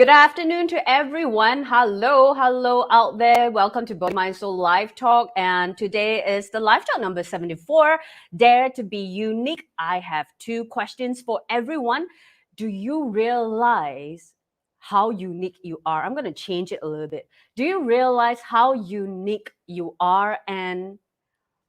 Good afternoon to everyone. Hello out there. Welcome to Body, Mind, Soul Live Talk. And today is the Live Talk number 74. Dare to be unique. I have two questions for everyone. Do you realize how unique you are? I'm going to change it a little bit. Do you realize how unique you are? And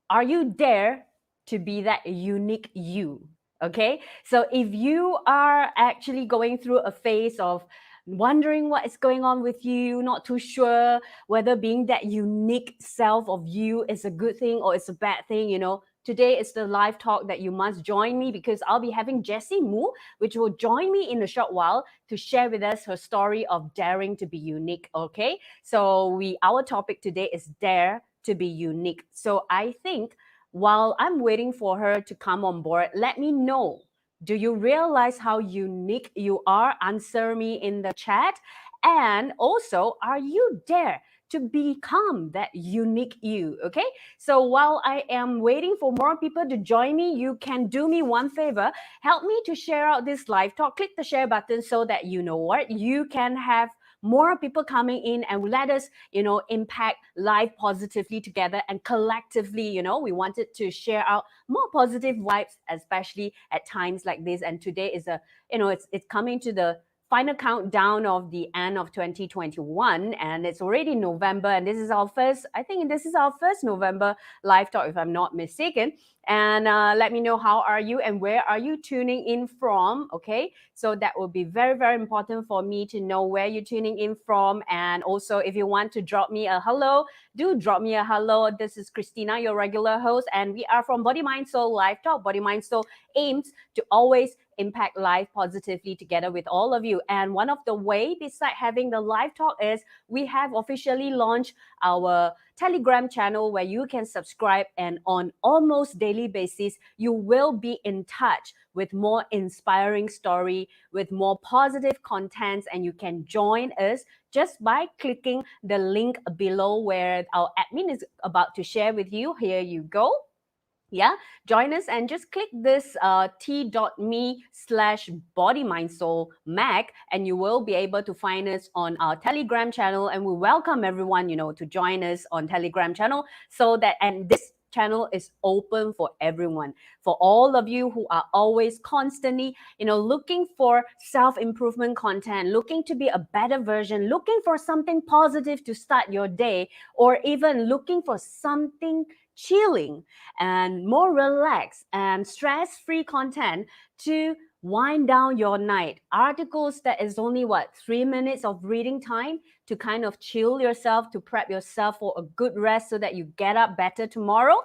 are you dare to be that unique you? Okay, so if you are actually going through a phase of wondering what is going on with you, not too sure whether being that unique self of you is a good thing or it's a bad thing, today is the live talk that you must join me, because I'll be having Jessie Moo, which will join me in a short while to share with us her story of daring to be unique. Okay, so our topic today is dare to be unique. So I think while I'm waiting for her to come on board, let me know. Do you realize how unique you are? Answer me in the chat. And also, are you dare to become that unique you? Okay. So while I am waiting for more people to join me, you can do me one favor. Help me to share out this live talk. Click the share button so that you can have more people coming in and let us, impact life positively together and collectively, we wanted to share out more positive vibes, especially at times like this. And today is it's coming to the final countdown of the end of 2021, and it's already November, and this is our first November live talk, if I'm not mistaken. And let me know how are you and where are you tuning in from. Okay, so that will be very, very important for me to know where you're tuning in from. And also, if you want to drop me a hello, do drop me a hello. This is Christina, your regular host, and we are from Body Mind Soul Live Talk. Body Mind Soul aims to always impact life positively together with all of you. And one of the way, beside having the live talk, is we have officially launched our Telegram channel where you can subscribe, and on almost daily basis you will be in touch with more inspiring story, with more positive contents, and you can join us just by clicking the link below where our admin is about to share with you. Here you go. Yeah, join us and just click this t.me/bodymindsoulmac, and you will be able to find us on our Telegram channel. And we welcome everyone, to join us on Telegram channel, so that, and this channel is open for everyone, for all of you who are always constantly, looking for self-improvement content, looking to be a better version, looking for something positive to start your day, or even looking for something chilling and more relaxed and stress-free content to wind down your night. Articles that is only 3 minutes of reading time to kind of chill yourself, to prep yourself for a good rest so that you get up better tomorrow.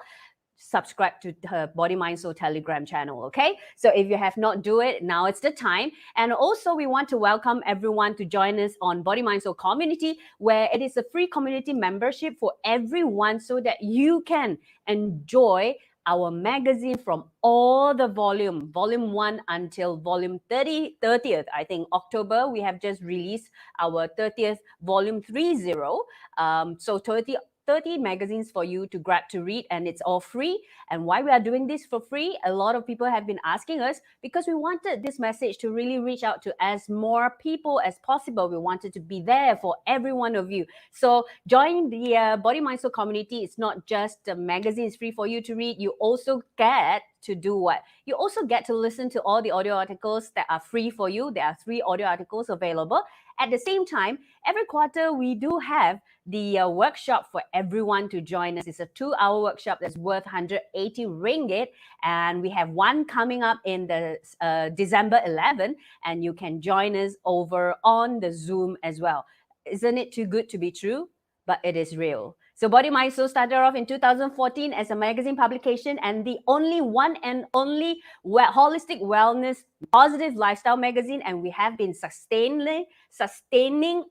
Subscribe to her Body Mind Soul Telegram channel. Okay, so if you have not do it, now it's the time. And also, we want to welcome everyone to join us on Body Mind Soul Community, where it is a free community membership for everyone, so that you can enjoy our magazine from all the volume 1 until volume 30th. I think October we have just released our 30th volume 30. So 30 magazines for you to grab to read, and it's all free. And why we are doing this for free, a lot of people have been asking us, because we wanted this message to really reach out to as more people as possible. We wanted to be there for every one of you. So join the Body Mind Soul community. It's not just the magazine is free for you to read, you also get to do what? You also get to listen to all the audio articles that are free for you. There are 3 audio articles available. At the same time, every quarter we do have the workshop for everyone to join us. It's a 2-hour workshop that's worth 180 ringgit, and we have one coming up in the December 11, and you can join us over on the Zoom as well. Isn't it too good to be true? But it is real. So Body Mind Soul started off in 2014 as a magazine publication, and the only one and only holistic wellness positive lifestyle magazine. And we have been sustaining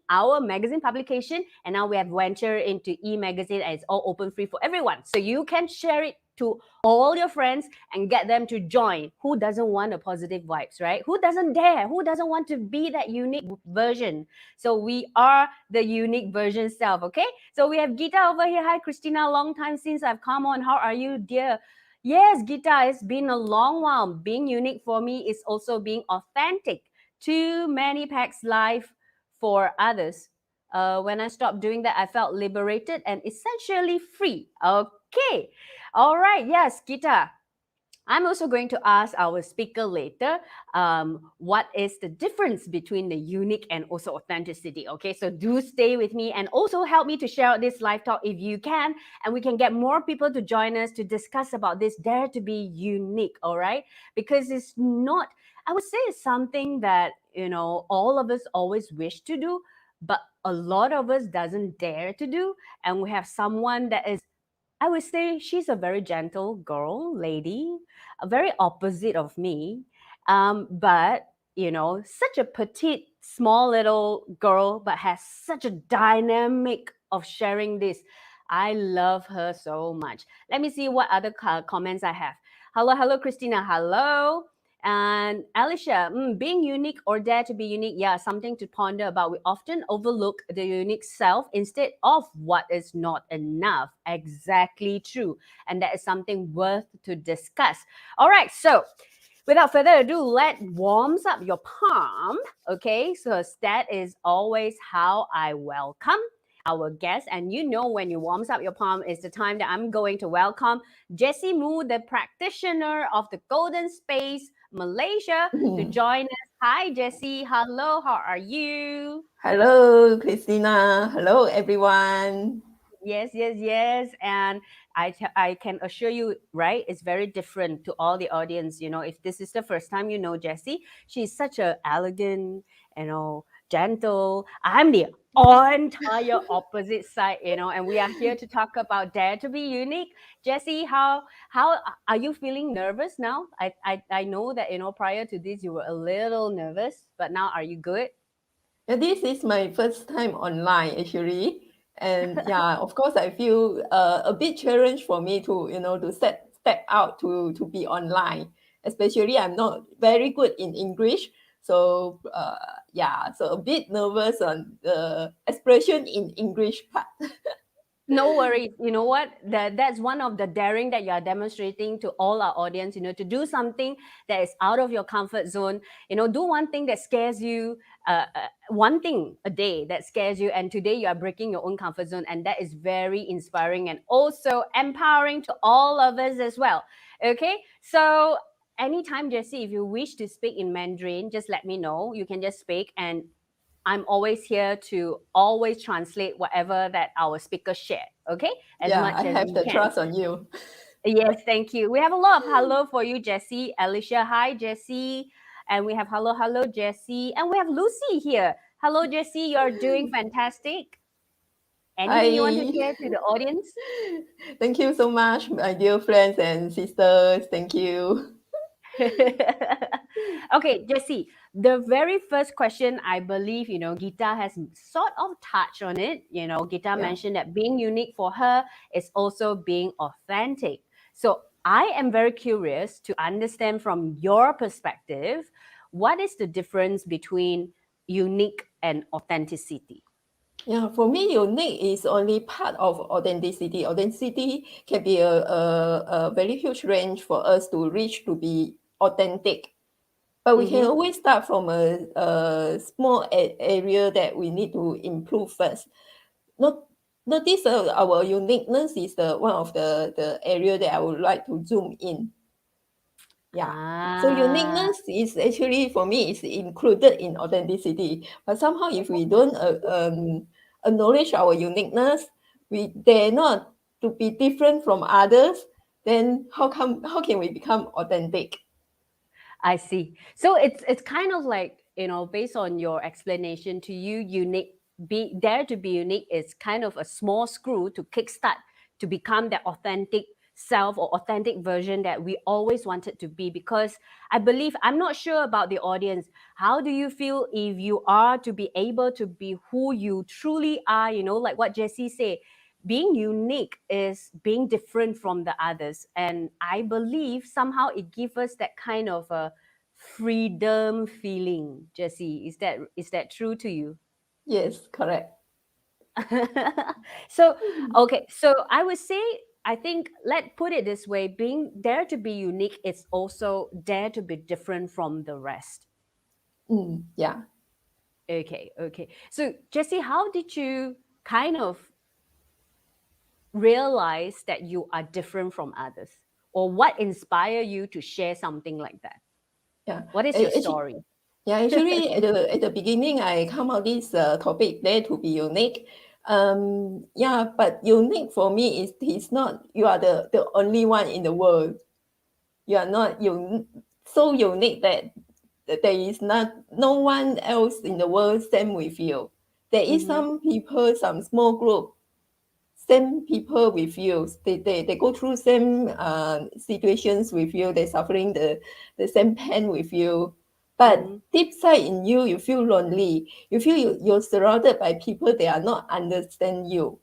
our magazine publication, and now we have ventured into e-magazine, and it's all open free for everyone. So you can share it to all your friends and get them to join. Who doesn't want a positive vibes, right? Who doesn't dare? Who doesn't want to be that unique version? So we are the unique version self, okay? So we have Geeta over here. Hi, Christina. Long time since I've come on. How are you, dear? Yes, Geeta, it's been a long while. Being unique for me is also being authentic. Too many packs life for others. When I stopped doing that, I felt liberated and essentially free. Okay. All right. Yes, Gita. I'm also going to ask our speaker later what is the difference between the unique and also authenticity. Okay, so do stay with me and also help me to share out this live talk if you can, and we can get more people to join us to discuss about this dare to be unique. All right, because it's not, I would say it's something that, you know, all of us always wish to do, but a lot of us doesn't dare to do, and we have someone that is, I would say she's a very gentle girl, lady, a very opposite of me. But, you know, such a petite, small little girl, but has such a dynamic of sharing this. I love her so much. Let me see what other comments I have. Hello, Christina. Hello. And Alicia, being unique or dare to be unique, yeah, something to ponder about. We often overlook the unique self instead of what is not enough. Exactly true. And that is something worth to discuss. All right, so without further ado, let warms up your palm. Okay, so that is always how I welcome our guest. And you know, when you warms up your palm is the time that I'm going to welcome Jessie Moo, the practitioner of the Golden Space Malaysia, to join us. Hi, Jessie. Hello, how are you? Hello, Christina. Hello, everyone. Yes. And I can assure you, right? It's very different to all the audience. You know, if this is the first time you know Jessie, she's such a elegant, you know, gentle. I'm the entire opposite side, you know, and we are here to talk about dare to be unique. Jessie, how are you feeling nervous now? I know that, you know, prior to this you were a little nervous, but now are you good? Yeah, this is my first time online, actually. And yeah, of course, I feel a bit challenge for me to, to step out to be online. Especially, I'm not very good in English. So, yeah, so a bit nervous on the expression in English part. No worries. You know what? That's one of the daring that you are demonstrating to all our audience, you know, to do something that is out of your comfort zone. You know, do one thing that scares you, one thing a day that scares you. And today you are breaking your own comfort zone. And that is very inspiring and also empowering to all of us as well. Okay. So, anytime, Jessie, if you wish to speak in Mandarin, just let me know. You can just speak, and I'm always here to always translate whatever that our speakers share, okay? As Yeah, I much as have we the can. trust on you. Yes, thank you. We have a lot of hello for you, Jessie. Alicia, hi, Jessie. And we have hello, Jessie. And we have Lucy here. Hello, Jessie. You're doing fantastic. Anything you want to Hi. share to the audience? Thank you so much, my dear friends and sisters. Thank you. Okay, Jessie, the very first question, I believe, you know, Gita has sort of touched on it. You know, Gita Yeah. mentioned that being unique for her is also being authentic. So I am very curious to understand from your perspective, what is the difference between unique and authenticity? Yeah, for me, unique is only part of authenticity. Authenticity can be a very huge range for us to reach to be authentic. But we can Mm-hmm. always start from a small area that we need to improve first. Not, notice our uniqueness is the one of the area that I would like to zoom in. Yeah. So Ah, uniqueness is actually for me is included in authenticity. But somehow if we don't acknowledge our uniqueness, we dare not to be different from others, then how can we become authentic? I see. So it's kind of like, you know, based on your explanation to you, unique, be dare to be unique is kind of a small screw to kickstart to become that authentic self or authentic version that we always wanted to be. Because I believe, I'm not sure about the audience, how do you feel if you are to be able to be who you truly are, you know, like what Jessie said, being unique is being different from the others, and I believe somehow it gives us that kind of a freedom feeling. Jessie, is that true to you? Yes, correct. So okay, so I would say, I think, let put it this way, being dare to be unique is also dare to be different from the rest. Yeah. Okay. So Jessie, how did you kind of realize that you are different from others, or what inspired you to share something like that? Yeah. What is your Actually, story? yeah, actually, at the beginning, I come out this topic there to be unique. Yeah, but unique for me is not you are the only one in the world. You are not so unique that there is no one else in the world same with you. There is Mm-hmm. some people, some small group, same people with you. They go through same situations with you. They're suffering the same pain with you. But Mm-hmm. deep side in you, you feel lonely. You feel you're surrounded by people that are not understand you.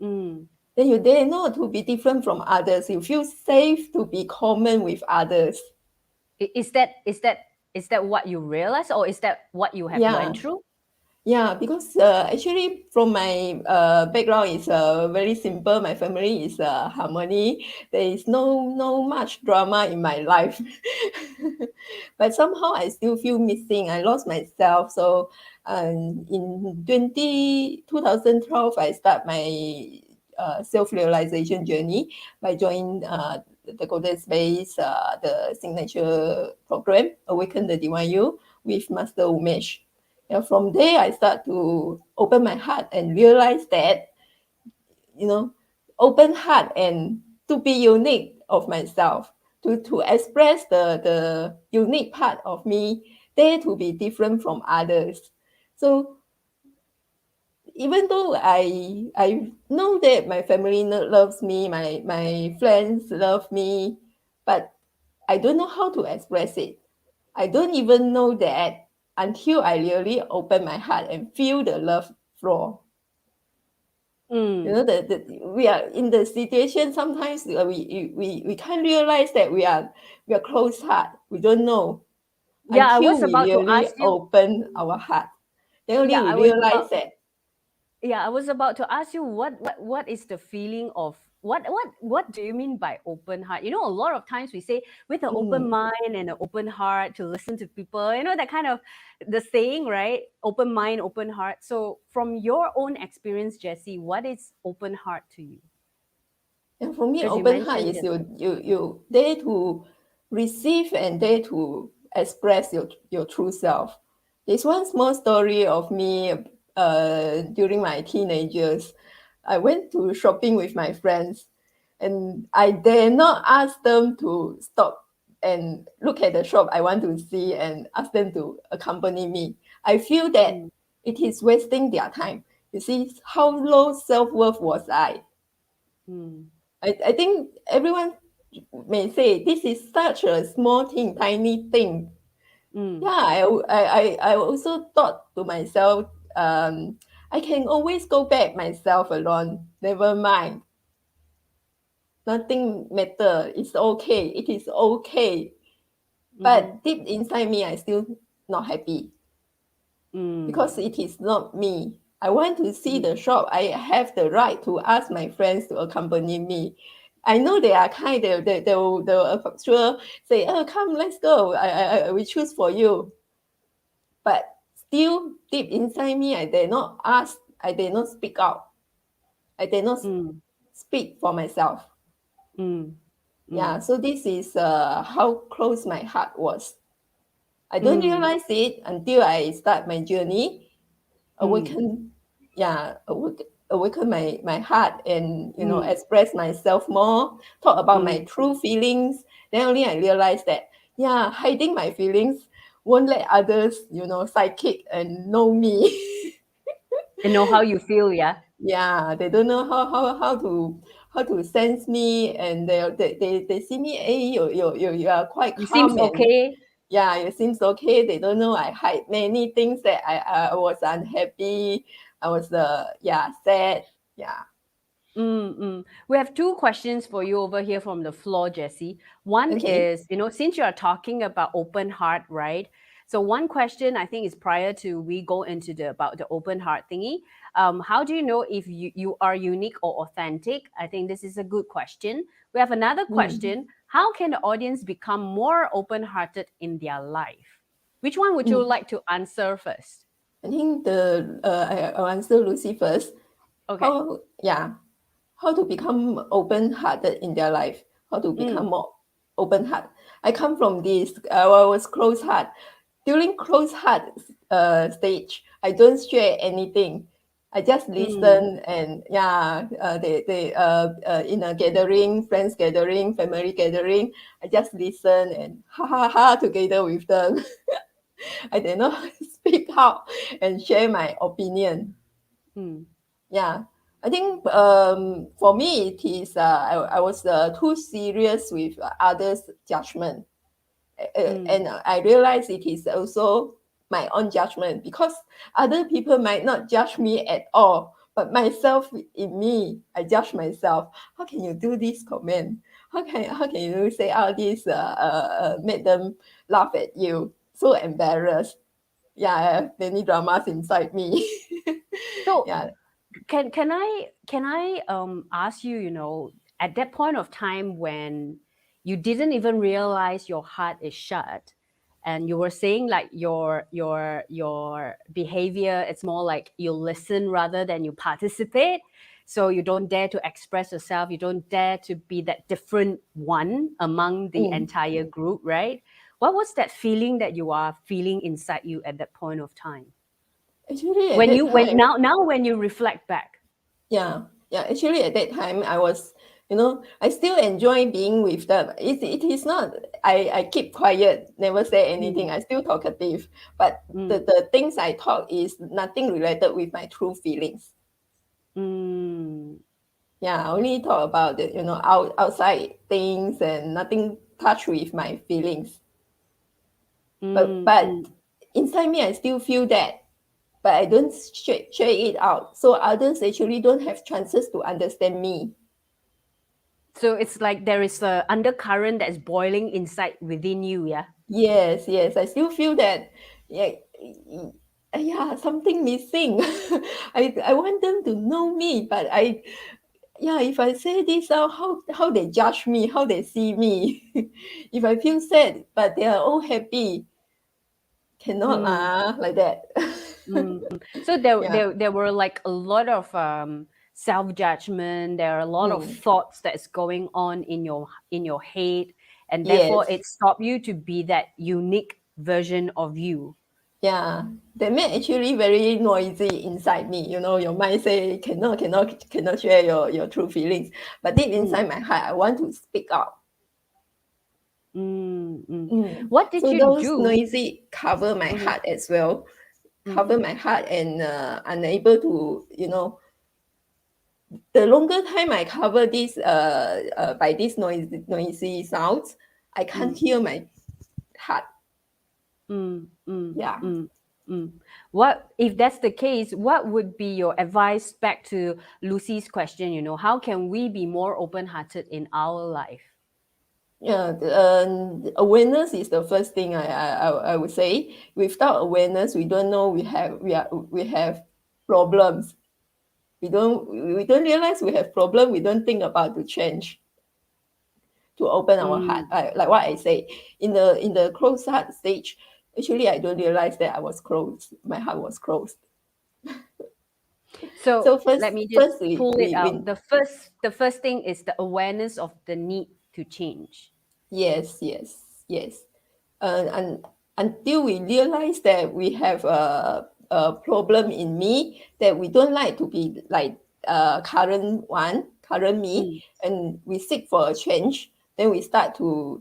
Mm. Then you dare not to be different from others. You feel safe to be common with others. Is that what you realize, or is that what you have Yeah. went through? Yeah, because actually from my background is very simple. My family is harmony. There is no much drama in my life, but somehow I still feel missing. I lost myself. So in 2012, I start my self-realization journey by joining the Golden Space, the signature program, Awaken the Divine You with Master Umesh. Yeah, from there I start to open my heart and realize that, you know, open heart and to be unique of myself, to express the unique part of me, dare to be different from others. So even though I know that my family loves me, my friends love me, but I don't know how to express it. I don't even know that until I really open my heart and feel the love flow. You Mm. know, we are in the situation sometimes we can't realize that we are closed heart. We don't know Yeah, I until was we about to really ask you. open our heart. Then only Yeah, we I was realize about. that. Yeah, I was about to ask you what is the feeling of what do you mean by open heart? A lot of times we say with an open Mm, mind and an open heart to listen to people. That kind of the saying, right? Open mind, open heart. So from your own experience, Jessie, what is open heart to you? and for me, Because you open heart mentioned is just you dare to receive and dare to express your true self. There's one small story of me during my teenagers. I went to shopping with my friends, and I dare not ask them to stop and look at the shop I want to see and ask them to accompany me. I feel that mm, it is wasting their time. You see how low self-worth was I. mm, I think everyone may say this is such a small thing, tiny thing. mm, Yeah, I also thought to myself, I can always go back myself alone. Never mind. Nothing matter. It's okay. It is okay. mm-hmm, But deep inside me, I still not happy because mm, it is not me. I want to see mm. the shop. I have the right to ask my friends to accompany me. I know they are kind. They'll sure say, "Oh, come, let's go. We choose for you." But still, deep inside me, I dare not ask. I dare not speak out. I dare not Mm, speak for myself. mm, Yeah. mm, So this is how close my heart was. I don't mm, realize it until I start my journey, mm, awaken, yeah, awaken my heart and mm. express myself more, talk about my Mm. true feelings. Then only I realize that yeah, hiding my feelings won't let others psychic and know me. And know how you feel, yeah. Yeah, they don't know how to sense me, and they see me, hey, you are quite It seems calm, and okay. yeah, it seems okay. They don't know I hide many things that I was unhappy. I was sad. Yeah. We have two questions for you over here from the floor, Jessie. One Okay. is, since you are talking about open heart, right? So one question I think is prior to we go into the about the open heart thingy. How do you know if you are unique or authentic? I think this is a good question. We have another Mm, question. How can the audience become more open-hearted in their life? Which one would you mm. like to answer first? I think I'll answer Lucy first. Okay. How to become open-hearted in their life, how to become more open-hearted. I come from this, I was close-heart. During close-heart stage, I don't share anything. I just listen and they in a gathering, friends gathering, family gathering, I just listen and ha ha ha together with them. I did not speak out and share my opinion. Yeah, I think for me it is I was too serious with others' judgment, and I realize it is also my own judgment, because other people might not judge me at all, but myself in me, I judge myself. How can you do this comment? How can you say all this? Make them laugh at you. So embarrassed. Yeah, I have many dramas inside me. So Yeah. can I ask you, at that point of time when you didn't even realize your heart is shut, and you were saying like your behavior, it's more like you listen rather than you participate, so you don't dare to express yourself, you don't dare to be that different one among the entire group, right? What was that feeling that you are feeling inside you at that point of time, Actually, at when that you when time, now when you reflect back? yeah. Actually, at that time, I was, I still enjoy being with them. It is not. I keep quiet, never say anything. I still talkative, but the things I talk is nothing related with my true feelings. Mm, Yeah, I only talk about the outside things and nothing touch with my feelings. But mm. inside me, I still feel that, but I don't share it out. So others actually don't have chances to understand me. So it's like there is a undercurrent that's boiling inside within you, yeah? Yes, yes. I still feel that, yeah, yeah, something missing. I want them to know me, but yeah, if I say this out, how they judge me, how they see me. If I feel sad, but they are all happy, cannot Mm, lah, like that. so there, Yeah. there there were like a lot of self-judgment, there are a lot of Mm. thoughts that's going on in your head, and therefore Yes. it stopped you to be that unique version of you. Yeah, that made actually very noisy inside me. Your mind say cannot share your true feelings, but deep Mm, inside my heart, I want to speak out. mm, mm. Mm. What did So you those do? noisy cover my Mhm, heart as well, mhm, cover my heart, and unable to, the longer time I cover this by these noisy sounds, I can't mm, hear my heart. mm, mm, Yeah. mm, mm. What if that's the case? What would be your advice back to Lucy's question? How can we be more open-hearted in our life? Yeah, awareness is the first thing I would say. Without awareness, we don't know we have problems. We don't realize we have problem. We don't think about to change, to open our heart. Mm. Like what I say, in the closed heart stage, actually I don't realize that I was closed. My heart was closed. So So first, let me just first we pull it we, out. we The first thing is the awareness of the need to change. Yes, yes, yes. And until we realize that we have a problem in me, that we don't like to be like current me, Mm, and we seek for a change, then we start to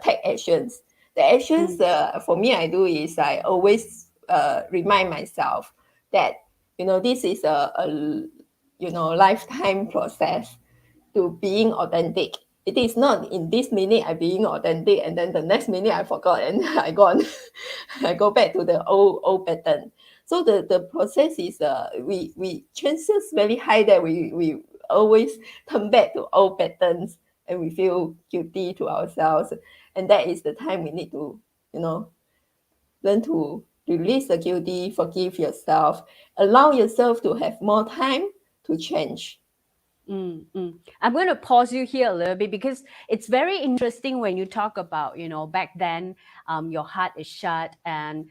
take actions. The actions mm, for me I do is I always remind myself that this is a lifetime process to being authentic. It is not in this minute I being authentic, and then the next minute I forgot and I gone. I go back to the old pattern. So the process is we chances very high that we always turn back to old patterns, and we feel guilty to ourselves. And that is the time we need to, you know, learn to release the guilty, forgive yourself, allow yourself to have more time to change. I'm going to pause you here a little bit because it's very interesting when you talk about, back then, your heart is shut and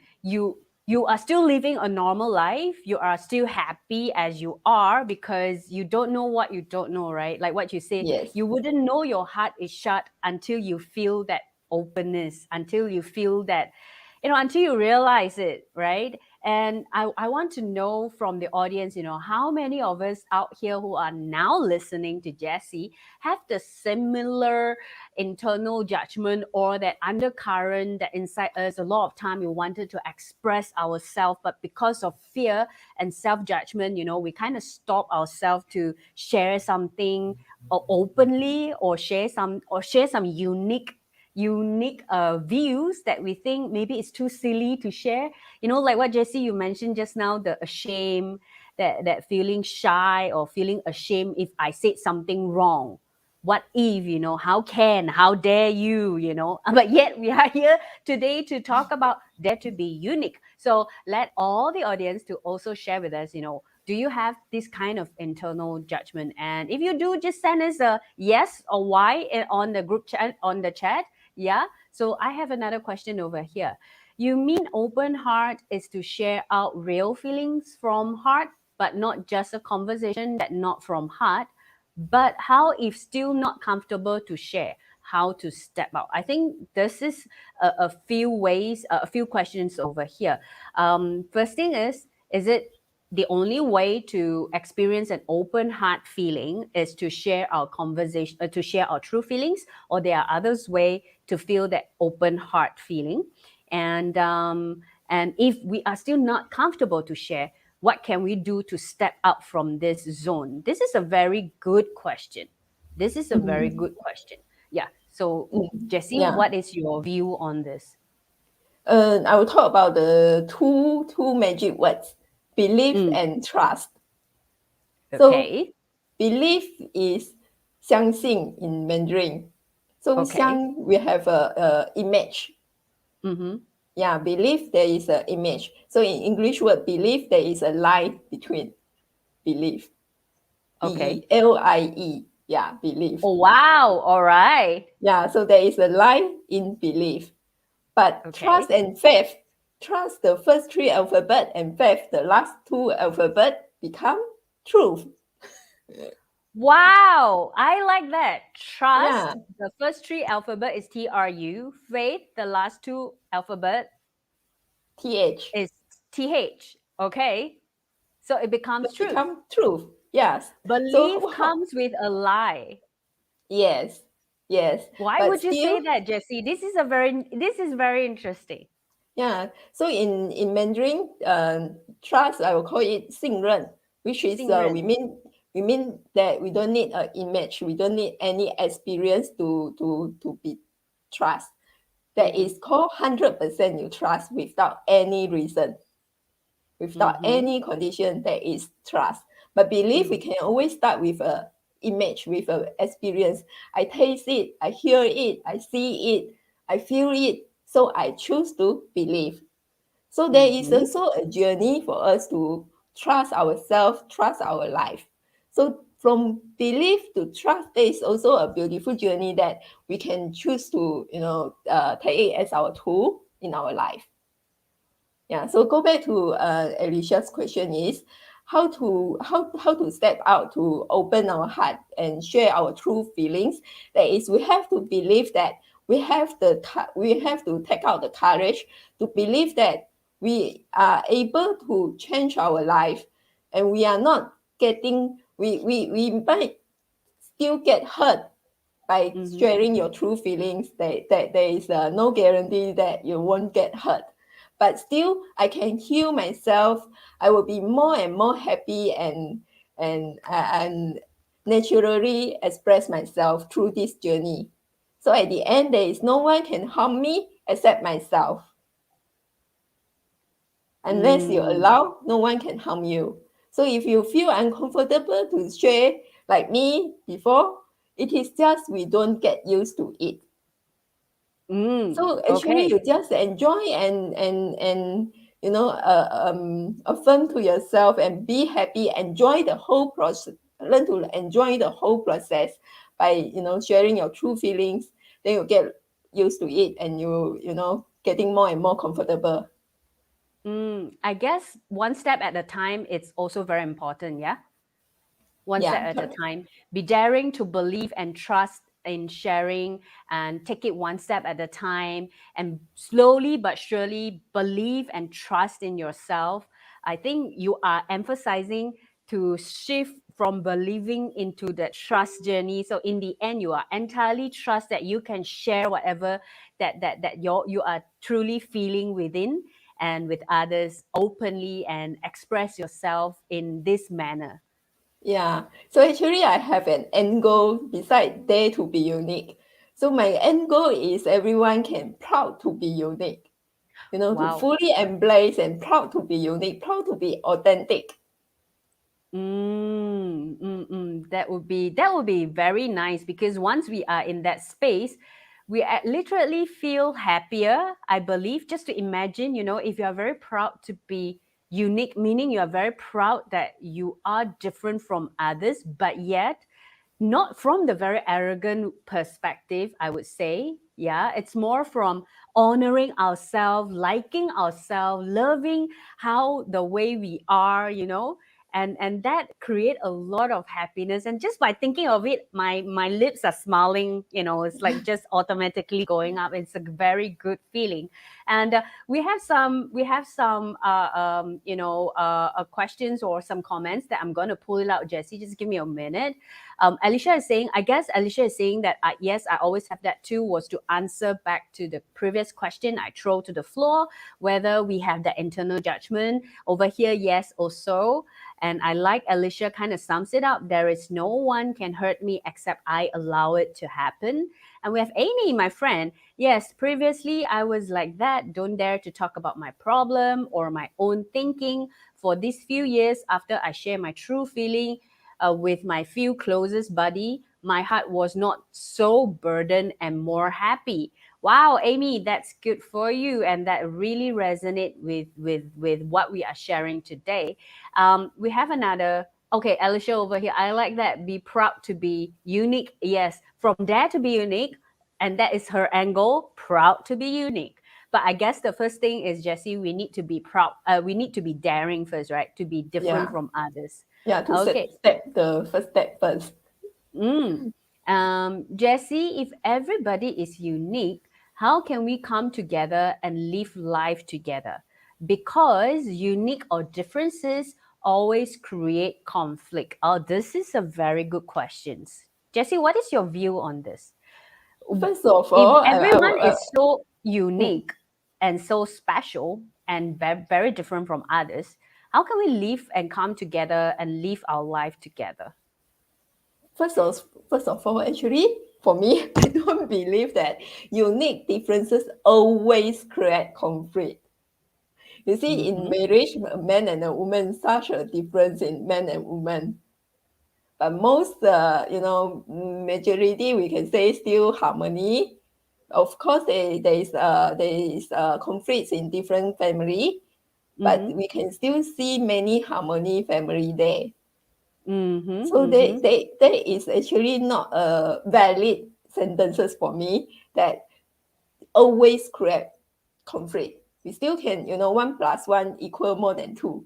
you are still living a normal life. You are still happy as you are because you don't know what you don't know, right? Like what you say, Yes. you wouldn't know your heart is shut until you feel that openness, until you feel that, until you realize it, right? And I want to know from the audience, how many of us out here who are now listening to Jessie have the similar internal judgment or that undercurrent that inside us. A lot of time we wanted to express ourselves, but because of fear and self-judgment, we kind of stop ourselves to share something openly, or share some unique views that we think maybe it's too silly to share. Like what Jessie you mentioned just now, the shame, that feeling shy or feeling ashamed if I said something wrong. What if, how dare you, but yet we are here today to talk about dare to be unique. So let all the audience to also share with us, do you have this kind of internal judgment? And if you do, just send us a yes or why on the group chat, on the chat. Yeah. So I have another question over here. You mean open heart is to share out real feelings from heart, but not just a conversation that not from heart? But how if still not comfortable to share? How to step out? I think this is a few ways, a few questions over here. First thing is it the only way to experience an open heart feeling is to share our conversation, to share our true feelings, or there are others way to feel that open heart feeling? And if we are still not comfortable to share, what can we do to step out from this zone? This is a very good question. This is a very Mm, good question. Yeah. So, Jessie, yeah. what is your view on this? I will talk about the two magic words: belief Mm, and trust. So okay. belief is 相信 in Mandarin. So Okay. 相 we have a image. Mm-hmm. Yeah, belief there is a image. So in English word belief there is a line between belief. Okay. Belie. Yeah, belief. Oh, wow. All right. Yeah, so there is a line in belief. But trust Okay. and faith, trust the first three alphabet and faith the last two alphabet become truth. Wow. I like that. Yeah, Trust, the first three alphabet is TRU. Faith, the last two alphabet th. is TH. Okay. So it becomes truth. Become truth. Yes. So Belief comes with a lie. yes, yes. Why But would you say still, that, Jessie? This is very interesting. yeah. So in Mandarin, trust I will call it 信任, which is 信任. we mean that we don't need an image, we don't need any experience to be trust. That Mm-hmm. is called 100% you trust without any reason, without Mm-hmm. any condition. That is trust. But belief, we Mm-hmm. can always start with a image, with a experience. I taste it, I hear it, I see it, I feel it, so I choose to believe. So there is Mm-hmm. also a journey for us to trust ourselves, trust our life. So from belief to trust, there is also a beautiful journey that we can choose to, take it as our tool in our life. Yeah. So go back to Alicia's question is how to step out to open our heart and share our true feelings. That is, we have to believe that we have to take out the courage to believe that we are able to change our life, and we are not getting we might still get hurt by Mm-hmm. sharing your true feelings. That there is no guarantee that you won't get hurt, but still I can heal myself. I will be more and more happy and naturally express myself through this journey. So at the end, there is no one can harm me except myself. Unless you Mm. allow, no one can harm you. So if you feel uncomfortable to share, like me before, it is just we don't get used to it. Mm. So actually, Okay. you just enjoy and affirm to yourself and be happy. Enjoy the whole process. Learn to enjoy the whole process by sharing your true feelings. Then you get used to it, and you getting more and more comfortable. I guess one step at a time, it's also very important, yeah? One Yeah, step at a correct. time. Be daring to believe and trust in sharing and take it one step at a time and slowly but surely believe and trust in yourself. I think you are emphasizing to shift from believing into the trust journey. So in the end, you are entirely trust that you can share whatever that you are truly feeling within and with others openly and express yourself in this manner. Yeah. So actually, I have an end goal beside dare to be unique. So my end goal is everyone can proud to be unique. To Wow. fully embrace and proud to be unique, proud to be authentic. That would be very nice because once we are in that space, we literally feel happier. I believe just to imagine, if you are very proud to be unique, meaning you are very proud that you are different from others, but yet not from the very arrogant perspective, I would say. Yeah, it's more from honoring ourselves, liking ourselves, loving how the way we are, and that create a lot of happiness. And just by thinking of it, my lips are smiling. It's like just automatically going up. It's a very good feeling. And we have some questions or some comments that I'm going to pull it out. Jessie, just give me a minute. Alicia is saying, I guess Alicia is saying that, yes, I always have that too, was to answer back to the previous question I throw to the floor, whether we have the internal judgment. Over here, yes, also. And I like Alicia kind of sums it up. There is no one can hurt me except I allow it to happen. And we have Amy, my friend. Yes, previously I was like that. Don't dare to talk about my problem or my own thinking. For these few years after I share my true feeling, with my few closest buddy, my heart was not so burdened and more happy. Wow, Amy, that's good for you, and that really resonate with what we are sharing today. We have another. Okay, Alicia over here. I like that. Be proud to be unique. Yes, from there to be unique, and that is her angle. Proud to be unique. But I guess the first thing is, Jessie, we need to be proud. We need to be daring first, right? To be different Yeah. from others. Yeah, to Okay. step the first step first. Mm. Jessie, if everybody is unique, how can we come together and live life together? Because unique or differences always create conflict. Oh, this is a very good question. Jessie, what is your view on this? First of If all, everyone I is so mm, unique and so special and very different from others, how can we live and come together and live our life together? first of all, actually, for me, I don't believe that unique differences always create conflict. You see, in Mm-hmm. marriage, a man and a woman, such a difference in man and woman. But most, majority, we can say still harmony. Of course, there is conflicts in different family, but Mm-hmm. we can still see many harmony family there. Mm-hmm. So Mm-hmm. there is actually not a valid sentences for me that always create conflict. We still can, 1 + 1 equal more than 2.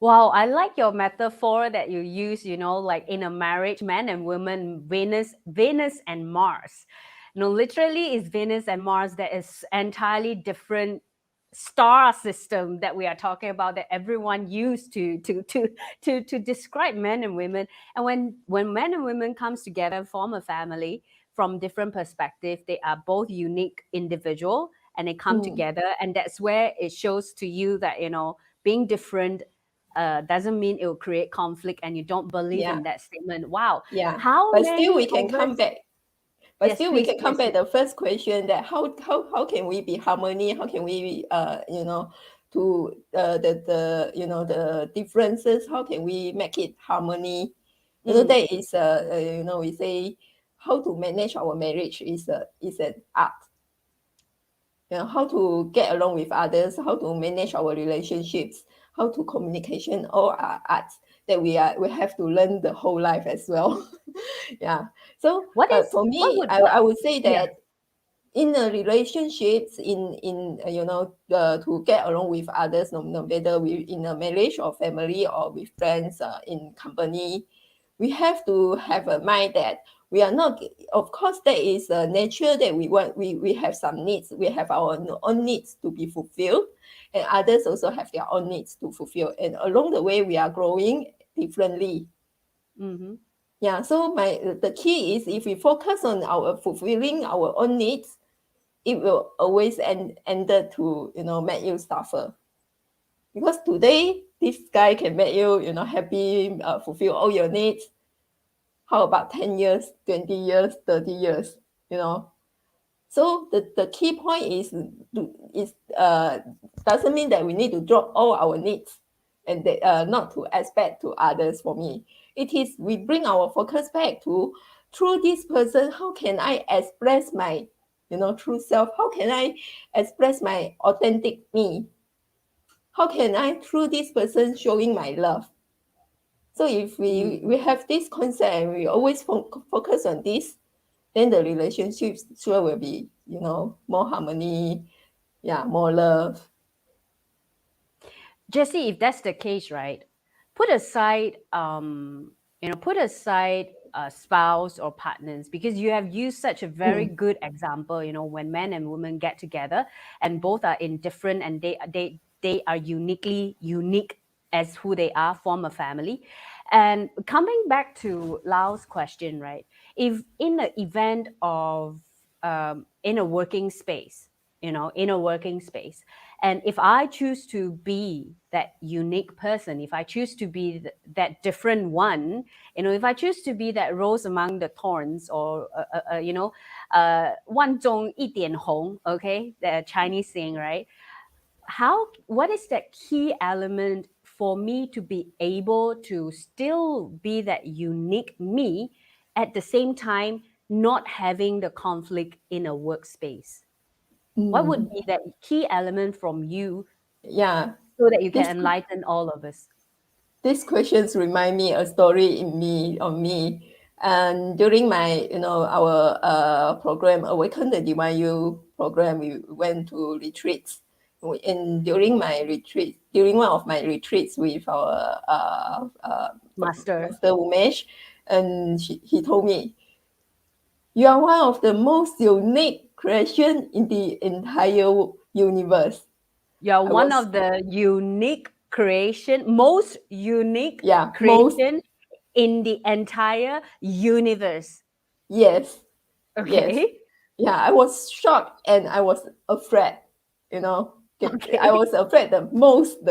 Wow, I like your metaphor that you use, like in a marriage, man and woman, Venus and Mars. Literally is Venus and Mars that is entirely different star system that we are talking about that everyone used to describe men and women. And when men and women comes together and form a family from different perspective, they are both unique individual and they come Mm, together, and that's where it shows to you that being different doesn't mean it will create conflict, and you don't believe yeah, in that statement. Wow. yeah. How But still many we can over? come back. But Yes, still we please, can come back Jessie. the first question that how can we be harmony? How can we to the differences? How can we make it harmony? Mm, That is we say how to manage our marriage is an art. How to get along with others, how to manage our relationships, how to communication, all are arts that we have to learn the whole life as well. Yeah. So what is for what me, would I would say yeah. that in a relationships, in to get along with others, no matter we in a marriage or family or with friends, in company, we have to have a mind that we are not, of course there is a nature that we have some needs, we have our own needs to be fulfilled, and others also have their own needs to fulfill, and along the way we are growing differently. Mm-hmm. Yeah, so the key is, if we focus on our fulfilling our own needs, it will always ended to make you suffer. Because today this guy can make you happy, fulfill all your needs. How about 10 years, 20 years, 30 years, so the key point is doesn't mean that we need to drop all our needs and not to expect to others. For me, it is we bring our focus back to, through this person, how can I express my true self, how can I express my authentic me, how can I through this person showing my love. So if we have this concept and we always focus on this, then the relationships sure will be, more harmony, more love. Jessie, if that's the case, right, put aside, put aside spouse or partners, because you have used such a very good example, when men and women get together and both are in different, and they are unique as who they are, form a family. And coming back to Lau's question, right, if in the event of in a working space, in a working space, and if I choose to be that unique person, if I choose to be that different one, if I choose to be that rose among the thorns, or 万中一点红, okay, the Chinese saying, right? What is that key element for me to be able to still be that unique me, at the same time not having the conflict in a workspace? What would be that key element from you, Yeah, so that you this can enlighten all of us? these questions remind me a story on me. And during my, our program, Awaken the Divine You program, we went to retreats. During one of my retreats with our Master. Master Umesh, and he told me, you are one of the most unique creation in the entire universe. You're I one was, of the most unique most, creation in the entire universe. yes, yes. Okay. Yeah, I was shocked and I was afraid, you know. I Okay. was afraid the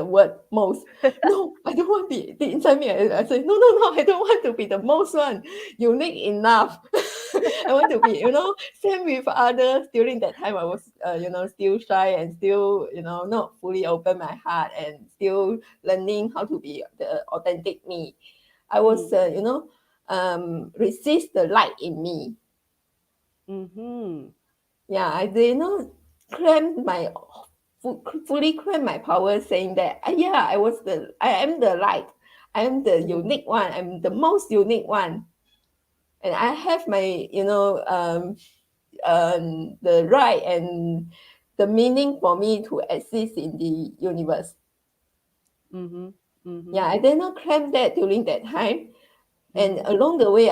word most. No, I don't want to be the inside me. I said, no, I don't want to be the most one. Unique enough. I want to be, same with others. During that time, I was, still shy and still, not fully open my heart and still learning how to be the authentic me. I was, resist the light in me. Mm-hmm. Yeah, I did not claim my fully claim my power, saying that I am the light, I am the unique one, I'm the most unique one, and I have my the right and the meaning for me to exist in the universe. Mm-hmm. Mm-hmm. Yeah, I did not claim that during that time. And Mm-hmm. along the way,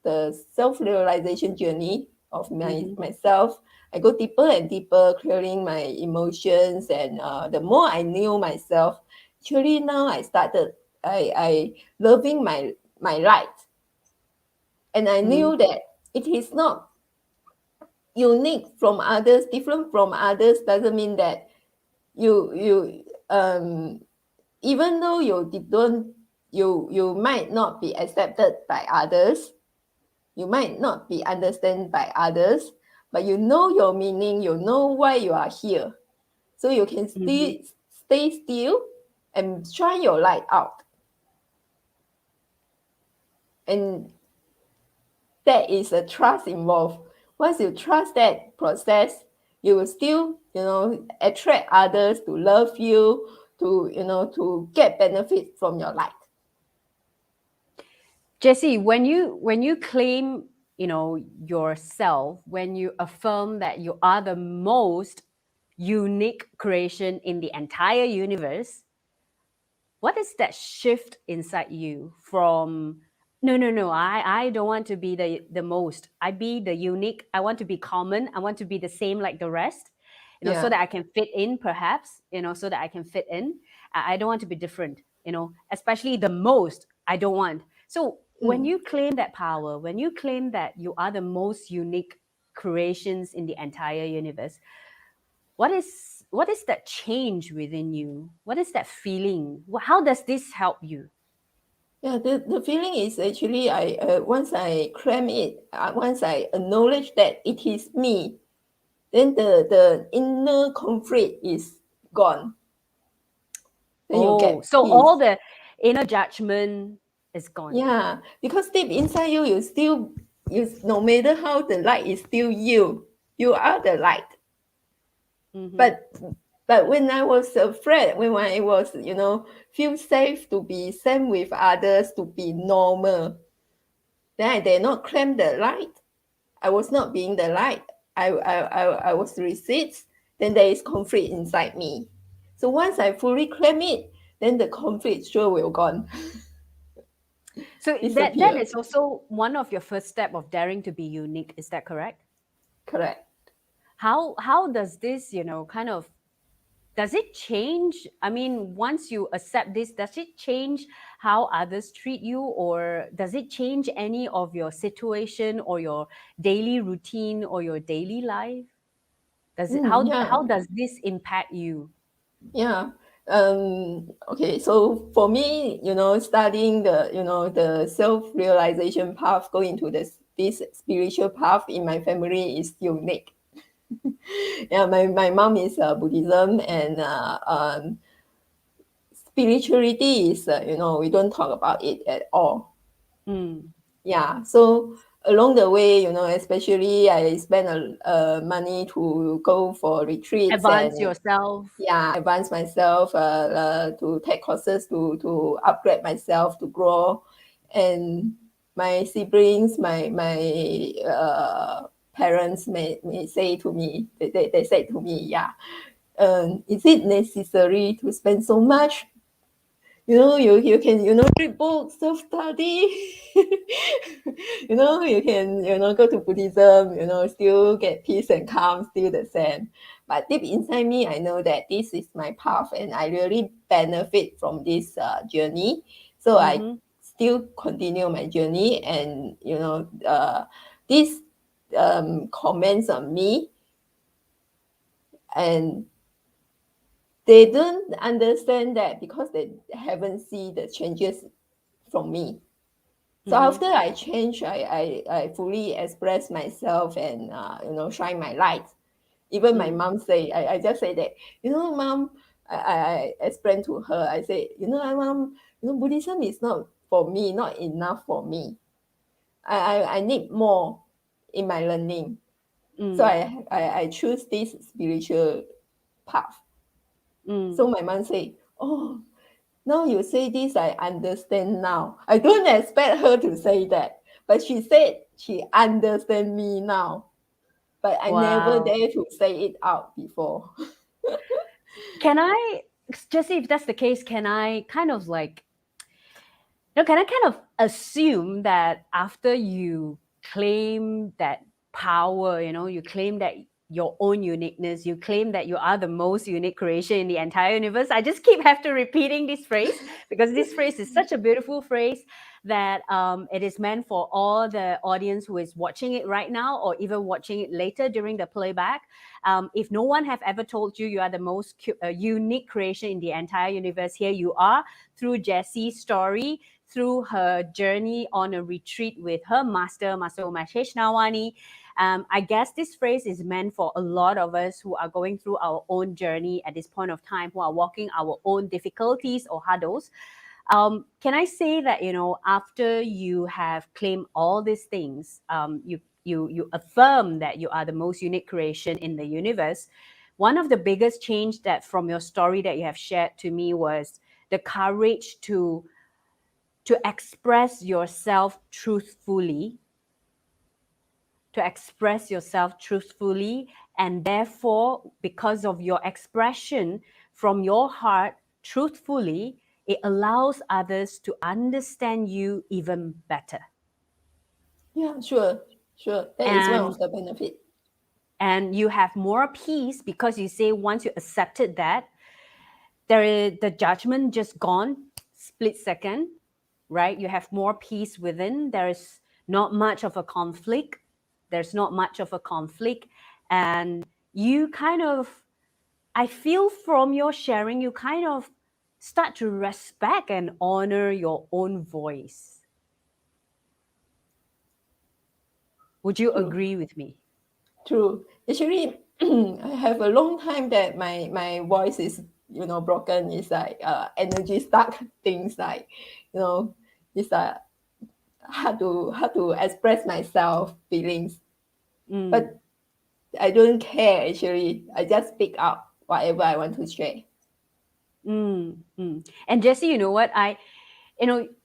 the self-realization journey of Mm-hmm. myself, I go deeper and deeper, clearing my emotions, and the more I knew myself, actually now I loving my light, and I Mm-hmm. knew that it is not unique from others, different from others. Doesn't mean that you even though you might not be accepted by others, you might not be understood by others, but you know your meaning, you know why you are here, so you can Mm-hmm. still stay still and shine your light out. And that is a trust involved. Once you trust that process, you will still attract others to love you, to get benefit from your light. Jessie, when you claim yourself, when you affirm that you are the most unique creation in the entire universe, what is that shift inside you from no, I don't want to be the most, I be the unique, I want to be common, I want to be the same like the rest, so Yeah. that I can fit in, perhaps, so that I can fit in. I don't want to be different, especially the most I don't want. So when Mm. you claim that power, when you claim that you are the most unique creations in the entire universe, what is that change within you? What is that feeling? How does this help you? Yeah, the feeling is actually once I claim it, once I acknowledge that it is me, then the inner conflict is gone. Then you Oh, get so peace. all the inner judgment is gone. Yeah, because deep inside you, no matter how the light is still you. You are the light. Mm-hmm. But when I was afraid, when I was, feel safe to be same with others, to be normal, then I dare not claim the light. I was not being the light. I was resist. Then there is conflict inside me. So once I fully claim it, then the conflict sure will gone, So that disappear. is also one of your first step of daring to be unique. Is that correct? Correct. How does this, kind of, does it change? I mean, once you accept this, does it change how others treat you, or does it change any of your situation or your daily routine or your daily life? Does it, Yeah. how does this impact you? Yeah. Okay. So for me, studying the self-realization path, going to this spiritual path in my family is unique. Yeah, my mom is Buddhism, and spirituality is, we don't talk about it at all. Mm. Yeah. So along the way, especially I spend money to go for retreats, Advance and yourself. yeah, advance myself, to take courses, to upgrade myself, to grow. And my siblings, my parents may say to me, they say to me, yeah, is it necessary to spend so much? You can, read books, self-study. You can, go to Buddhism, still get peace and calm, still the same. But deep inside me, I know that this is my path, and I really benefit from this journey. So I Mm-hmm. still continue my journey, and these comments on me, and they don't understand that because they haven't seen the changes from me. So Mm-hmm. after I change, I fully express myself, and shine my light. Even my Mm. mom say, I just say that, mom, I explain to her. I say, mom, Buddhism is not for me, not enough for me. I need more in my learning. So Mm. I choose this spiritual path. Mm. So my mom say, oh, now you say this, I understand now. I don't expect her to say that, but she said she understand me now. But I never Wow. dare to say it out before. Can I, Jesse, if that's the case, can I kind of like, can I kind of assume that after you claim that power, you claim that your own uniqueness, you claim that you are the most unique creation in the entire universe. I just keep have to repeating this phrase because this phrase is such a beautiful phrase that it is meant for all the audience who is watching it right now or even watching it later during the playback. If no one have ever told you you are the most unique creation in the entire universe, here you are through Jessie's story, through her journey on a retreat with her master, Master Umesh Nawani. I guess this phrase is meant for a lot of us who are going through our own journey at this point of time, who are walking our own difficulties or hurdles. Can I say that, after you have claimed all these things, you affirm that you are the most unique creation in the universe. One of the biggest change that from your story that you have shared to me was the courage to express yourself truthfully, to express yourself truthfully, and therefore, because of your expression from your heart truthfully, it allows others to understand you even better. Yeah, sure. That is one of the benefits. And you have more peace because you say once you accepted that, the judgment just gone, split second, right? You have more peace within. There's not much of a conflict. And you kind of, I feel from your sharing, you kind of start to respect and honor your own voice. Would you agree with me? True. Actually, I have a long time that my voice is broken. It's like energy stuck things like it's hard to express myself feelings. But I don't care actually. I just speak out whatever I want to share. And Jessie, you know what?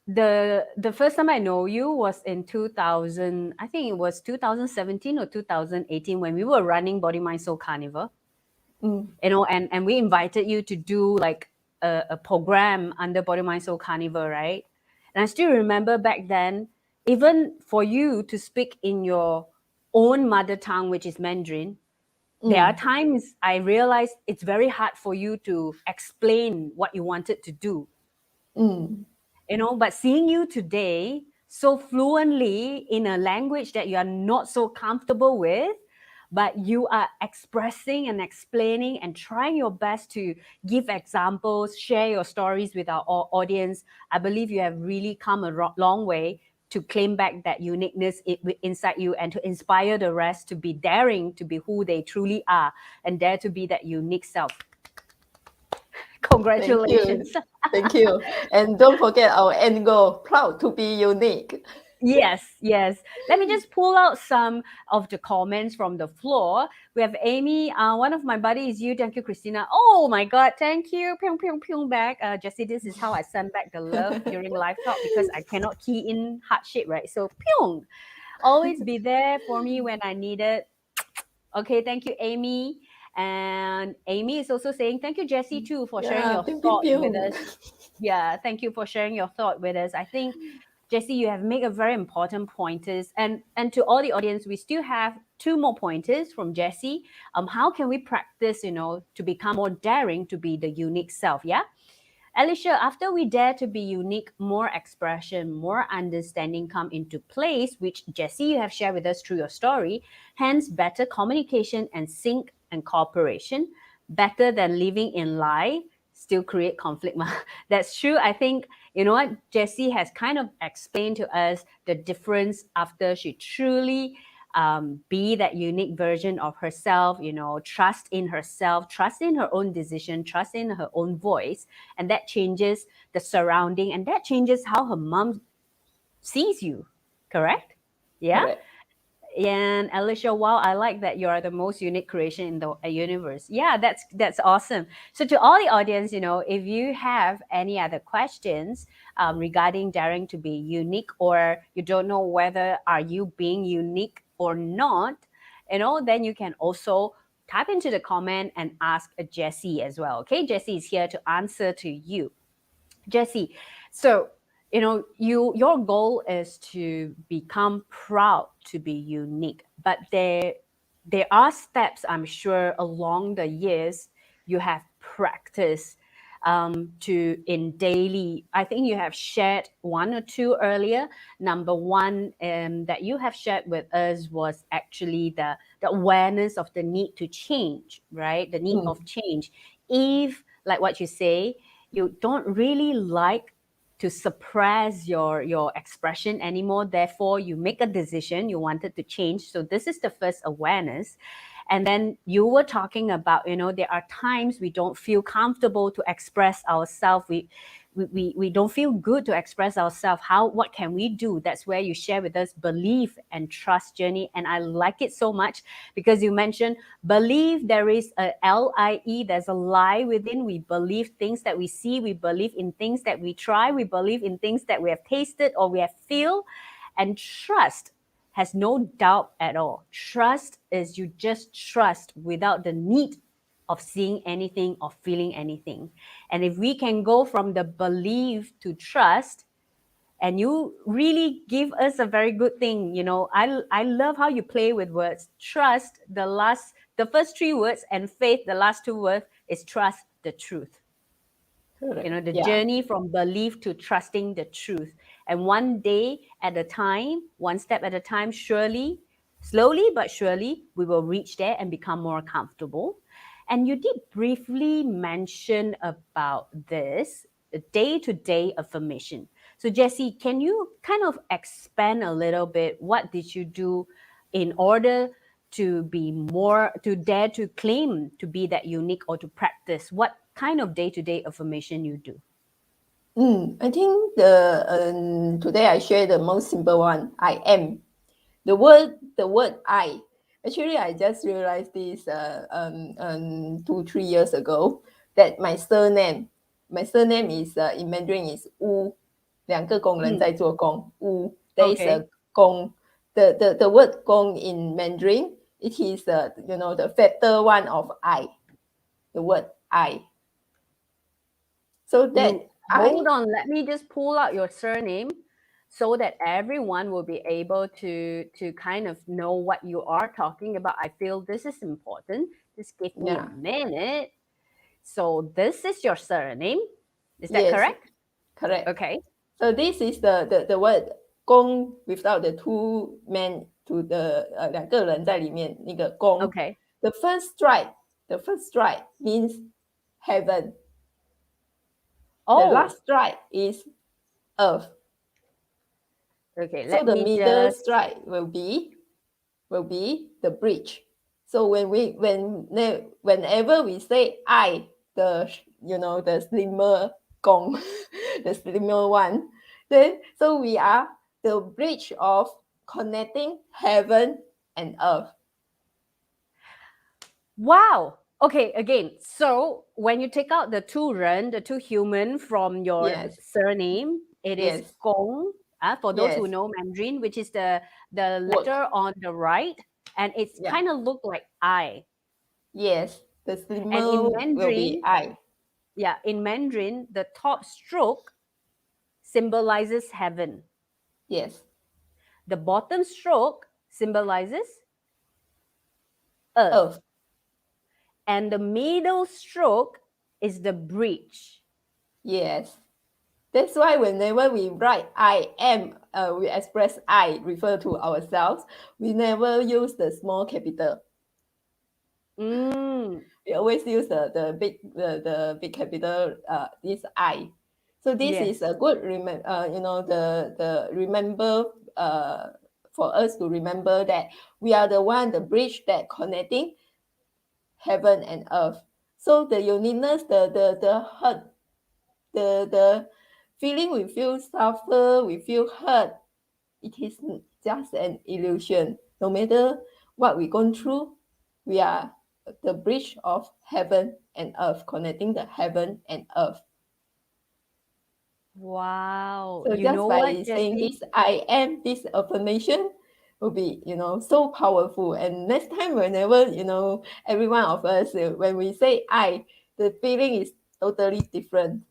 The first time I know you was in 2000. I think it was 2017 or 2018 when we were running Body Mind Soul Carnival. And we invited you to do like a program under Body Mind Soul Carnival, right? And I still remember back then, even for you to speak in your own mother tongue, which is Mandarin, there are times I realized it's very hard for you to explain what you wanted to do. But seeing you today so fluently in a language that you are not so comfortable with, but you are expressing and explaining and trying your best to give examples, share your stories with our audience, I believe you have really come a long way to claim back that uniqueness inside you and to inspire the rest to be daring to be who they truly are and dare to be that unique self. Congratulations. Thank you. And don't forget our end goal, proud to be unique. Yes. Let me just pull out some of the comments from the floor. We have Amy. One of my buddies is you. Thank you, Christina. Oh my God, thank you. Pyong, pyong, pyong back. Jessie, this is how I send back the love during live talk because I cannot key in heart shape, right? So pyong. Always be there for me when I need it. Okay, thank you, Amy. And Amy is also saying, thank you, Jessie, too, for sharing your thought with us. Yeah, thank you for sharing your thought with us. I think, Jessie, you have made a very important pointers. And to all the audience, we still have 2 more pointers from Jessie. How can we practice, to become more daring to be the unique self? Yeah. Alicia, after we dare to be unique, more expression, more understanding come into place, which Jessie, you have shared with us through your story. Hence, better communication and sync and cooperation, better than living in lie, still create conflict. That's true. I think, you know what, Jessie has kind of explained to us the difference after she truly be that unique version of herself, trust in herself, trust in her own decision, trust in her own voice. And that changes the surrounding and that changes how her mom sees you. Correct? Yeah. Correct. And Alicia, wow, I like that you are the most unique creation in the universe. Yeah, that's awesome. So to all the audience, if you have any other questions regarding daring to be unique, or you don't know whether are you being unique or not, then you can also type into the comment and ask Jessie as well. Okay, Jessie is here to answer to you. Jessie, so your goal is to become proud to be unique, but there are steps, I'm sure, along the years you have practiced to in daily. I think you have shared 1 or 2 earlier. Number 1 that you have shared with us was actually the awareness of the need to change, right? The need of change. If, like what you say, you don't really like to suppress your expression anymore, therefore you make a decision, you wanted to change. So this is the first awareness. And then you were talking about, there are times we don't feel comfortable to express ourselves. We don't feel good to express ourselves. What can we do? That's where you share with us belief and trust journey. And I like it so much because you mentioned believe. There is a LIE, there's a lie within. We believe things that we see, we believe in things that we try, we believe in things that we have tasted or we have feel. And trust has no doubt at all. Trust is you just trust without the need of seeing anything or feeling anything. And if we can go from the belief to trust, and you really give us a very good thing, I love how you play with words. Trust, the first three words, and faith, the last two words, is trust the truth. Correct. The Yeah. journey from belief to trusting the truth. And one day at a time, one step at a time, surely, slowly but surely, we will reach there and become more comfortable. And you did briefly mention about this, the day-to-day affirmation. So Jessie, can you kind of expand a little bit? What did you do in order to be more, to dare to claim to be that unique, or to practice? What kind of day-to-day affirmation you do? I think today I share the most simple one. I am. The word I. Actually, I just realized this 2-3 years ago that my surname is in Mandarin is Wu. 2个工人在做工. There is Okay. a 工. The word 工 in Mandarin, it is the factor one of I. The word I. So that Hold on, let me just pull out your surname so that everyone will be able to kind of know what you are talking about. I feel this is important. Just give me a minute. So this is your surname. Is that Yes, correct? correct. Okay. So this is the word 公 without the two men to the 2个人在里面那个公. Okay. The first strike means heaven. The Oh, last strike is earth. okay. So Let the me middle just. strike will be the bridge. So whenever we say I, the slimmer gong, the slimmer one, then so we are the bridge of connecting heaven and earth. Wow. Okay, again. So when you take out the two ren, the two human from your Yes, surname, it is yes, gong. For those who yes. know Mandarin, which is the Work. letter on the right, and it's Yeah. kind of look like I. Yes, the And slimmer will be I. in Mandarin, the top stroke symbolizes heaven. Yes, The bottom stroke symbolizes earth. earth. And the middle stroke is the bridge. Yes. That's why whenever we write I am, we express I, refer to ourselves, we never use the small capital. We always use the big capital, this I. So this Yes. is a good the remember for us to remember that we are the bridge that connecting heaven and earth. So the uniqueness, the hurt, the feeling we feel suffer, we feel hurt, it is just an illusion. No matter what we've gone through, we are the bridge of heaven and earth, connecting the heaven and earth. Wow. So You just know by what, saying Jessie? this I am, this affirmation will be, so powerful. And next time, whenever, every one of us, when we say I, the feeling is totally different.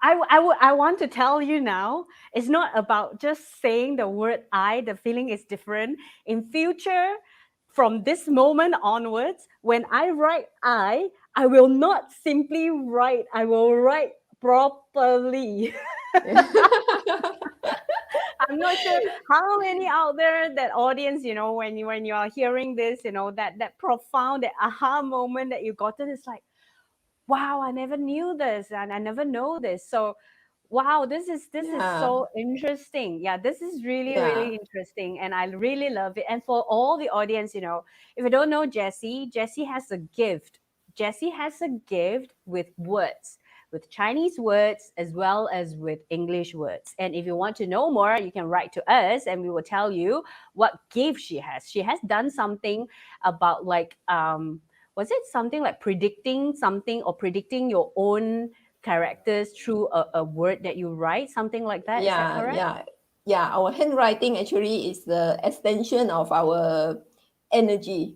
I want to tell you now, it's not about just saying the word I, the feeling is different. In future, from this moment onwards, when I write I will not simply write, I will write properly. I'm not sure how many out there, that audience, when you are hearing this, that profound, that aha moment that you gotten is like, wow, I never knew this and I never know this. So wow, this is Yeah. so interesting. Yeah, this is really, Yeah. really interesting. And I really love it. And for all the audience, if you don't know Jessie, Jessie has a gift. Jessie has a gift with words, with Chinese words as well as with English words. And if you want to know more, you can write to us and we will tell you what gift she has. She has done something about like was it something like predicting something or predicting your own characters through a word that you write, something like that? Is that correct? yeah, our handwriting actually is the extension of our energy.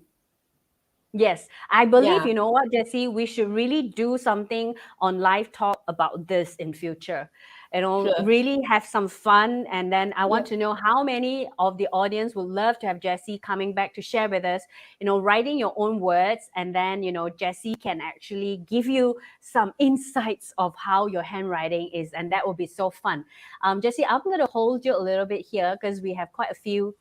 Yes, I believe, Yeah, you know what, Jessie, we should really do something on Live Talk about this in future. You know, sure. really have some fun. And then I want Yeah. to know how many of the audience would love to have Jessie coming back to share with us, you know, writing your own words. And then, you know, Jessie can actually give you some insights of how your handwriting is. And that will be so fun. Jessie, I'm going to hold you a little bit here because we have quite a few